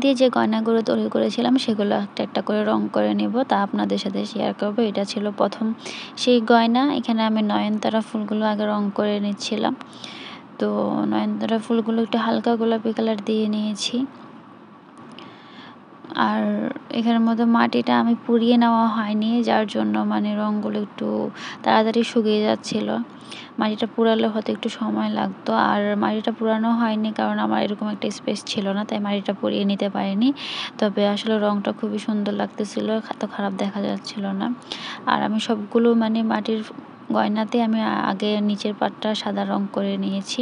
দিয়ে যে গয়নাগুলো তৈরি করেছিলাম সেগুলো একটা একটা করে রং করে নেব, তা আপনাদের সাথে শেয়ার করব। এটা ছিল প্রথম সেই গয়না। এখানে আমি নয়নতারা ফুলগুলো আগে রং করে নিচ্ছিলাম। তো নয়নতারা ফুলগুলো একটু হালকা গোলাপি কালার দিয়ে নিয়েছি। আর এখানের মধ্যে মাটিটা আমি পুড়িয়ে নেওয়া হয়নি, যার জন্য মানে রঙগুলো একটু তাড়াতাড়ি শুকিয়ে যাচ্ছিল। মাটিটা পুড়ালে হয়তো একটু সময় লাগতো, আর মাটিটা পুরানো হয়নি কারণ আমার এরকম একটা স্পেস ছিল না, তাই মাটিটা পুড়িয়ে নিতে পারিনি। তবে আসলে রঙটা খুবই সুন্দর লাগতেছিল, এত খারাপ দেখা যাচ্ছিল না। আর আমি সবগুলো মানে মাটির গয়নাতে আমি আগে নিচের পাটটা সাদা রং করে নিয়েছি,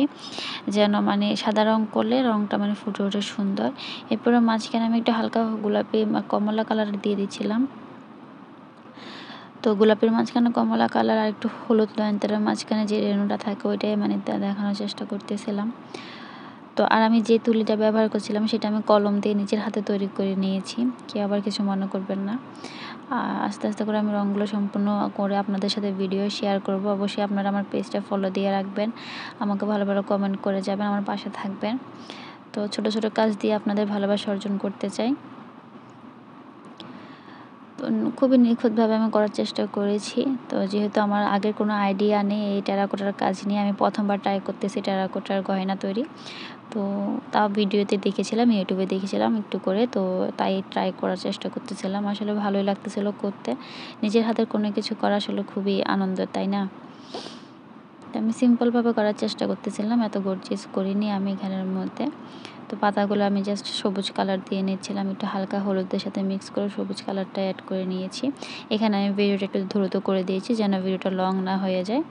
যেন মানে সাদা রং করলে রংটা মানে ফুটে ওঠে সুন্দর। এরপরে মাঝখানে আমি একটু হালকা গোলাপি কমলা কালার দিয়ে দিচ্ছিলাম। তো গোলাপের মাঝখানে কমলা কালার আর একটু হলুদ নয়নতারার মাঝখানে যে রেণুটা থাকে ওইটাই মানে দেখানোর চেষ্টা করতেছিলাম। তো আর আমি যে তুলিটা ব্যবহার করছিলাম সেটা আমি কলম দিয়ে নিজের হাতে তৈরি করে নিয়েছি, কেউ আবার কিছু মনে করবেন না। আস্তে আস্তে করে আমি রঙগুলো সম্পূর্ণ করে আপনাদের সাথে ভিডিও শেয়ার করব। অবশ্যই আপনারা আমার পেজটা ফলো দিয়ে রাখবেন, আমাকে ভালো ভালো কমেন্ট করে যাবেন, আমার পাশে থাকবেন। তো ছোট ছোট কাজ দিয়ে আপনাদের ভালোবাসা অর্জন করতে চাই। তো খুবই নিখুঁতভাবে আমি করার চেষ্টা করেছি। তো যেহেতু আমার আগের কোনো আইডিয়া নেই এই টেরাকোটার কাজ নিয়ে, আমি প্রথমবার ট্রাই করতেছি টেরাকোটার গয়না তৈরি। তো তাও ভিডিওতে দেখেছিলাম, ইউটিউবে দেখেছিলাম একটু করে, তো তাই ট্রাই করার চেষ্টা করতেছিলাম। আসলে ভালোই লাগতেছিল করতে। নিজের হাতের কোনো কিছু করা আসলে খুবই আনন্দের, তাই না? আমি সিম্পলভাবে করার চেষ্টা করতেছিলাম, এত গর্জিয়াস করিনি আমি এখানের মধ্যে। তো পাতাগুলো আমি জাস্ট সবুজ কালার দিয়ে নিচ্ছিলাম, একটু হালকা হলুদের সাথে মিক্স করে সবুজ কালারটা অ্যাড করে নিয়েছি। এখানে আমি ভিডিওটা একটু দ্রুত করে দিয়েছি যেন ভিডিওটা লং না হয়ে যায়।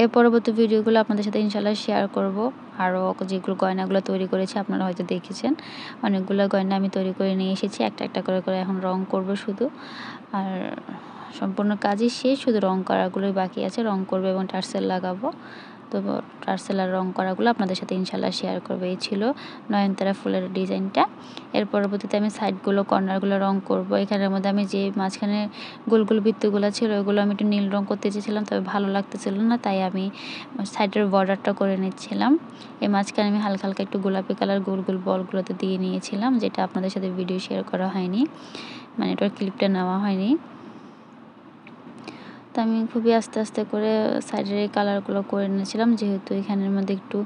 এর পরবর্তী ভিডিওগুলো আপনাদের সাথে ইনশাল্লাহ শেয়ার করব। আরও যেগুলো গয়নাগুলো তৈরি করেছি আপনারা হয়তো দেখেছেন, অনেকগুলো গয়না আমি তৈরি করে নিয়ে এসেছি। একটা একটা করে করে এখন রং করব শুধু। আর সম্পূর্ণ কাজই শেষ, শুধু রং করাগুলোই বাকি আছে। রং করবো এবং টার্সেল লাগাবো। তো টার্সেল আর রং করাগুলো আপনাদের সাথে ইনশাল্লাহ শেয়ার করবো। এই ছিল নয়নতারা ফুলের ডিজাইনটা। এর পরবর্তীতে আমি সাইডগুলো কর্নারগুলো রং করব। এখানের মধ্যে আমি যে মাঝখানে গোল গোল বৃত্তগুলো ছিল ওইগুলো আমি একটু নীল রং করতে চেয়েছিলাম, তবে ভালো লাগতেছিল না, তাই আমি সাইডের বর্ডারটা করে নিচ্ছিলাম। এই মাঝখানে আমি হালকা হালকা একটু গোলাপি কালার গোল গোল বলগুলোতে দিয়ে নিয়েছিলাম, যেটা আপনাদের সাথে ভিডিও শেয়ার করা হয়নি, মানে এটার ক্লিপটা নেওয়া হয়নি। তো আমি খুবই আস্তে আস্তে করে সাইডের এই কালারগুলো করে নিয়েছিলাম, যেহেতু এখানের মধ্যে একটু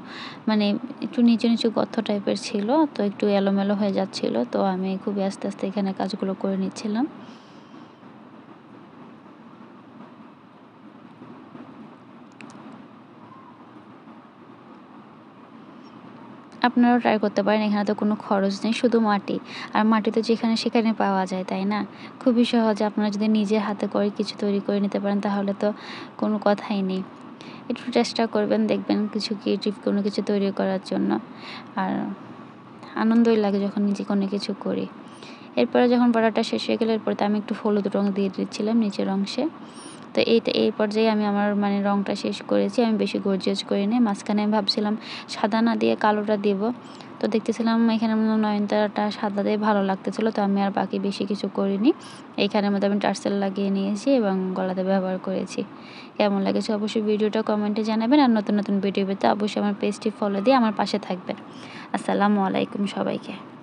মানে একটু নিচু নিচু গর্ত টাইপের ছিল, তো একটু এলোমেলো হয়ে যাচ্ছিল। তো আমি খুবই আস্তে আস্তে এখানে কাজগুলো করে নিচ্ছিলাম। আপনারাও ট্রাই করতে পারেন, এখানে তো কোনো খরচ নেই, শুধু মাটি। আর মাটি তো যেখানে সেখানে পাওয়া যায়, তাই না? খুবই সহজে আপনারা যদি নিজে হাতে করে কিছু তৈরি করে নিতে পারেন তাহলে তো কোনো কথাই নেই। একটু চেষ্টা করবেন, দেখবেন কিছু ক্রিয়েটিভ কোনো কিছু তৈরি করার জন্য। আর আনন্দই লাগে যখন নিজে কোনো কিছু করি। এরপরে যখন বর্ডারটা শেষ হয়ে গেল, এরপরে আমি একটু হলুদ রং দিয়ে দিচ্ছিলাম নিচের অংশে। তো এই পর্যায়ে আমি আমার মানে রংটা শেষ করেছি, আমি বেশি গর্জিয়াস করিনি। মাঝখানে আমি ভাবছিলাম সাদা না দিয়ে কালোটা দেব, তো দেখতেছিলাম এখানে নয়নতারাটা সাদা দিয়ে ভালো লাগতেছিল, তো আমি আর বাকি বেশি কিছু করিনি। এইখানের মধ্যে আমি টার্সেল লাগিয়ে নিয়েছি এবং গলাতে ব্যবহার করেছি। কেমন লাগেছে অবশ্যই ভিডিওটা কমেন্টে জানাবেন। আর নতুন নতুন ভিডিও পেতে অবশ্যই আমার পেজটি ফলো দিয়ে আমার পাশে থাকবেন। আসসালামু আলাইকুম সবাইকে।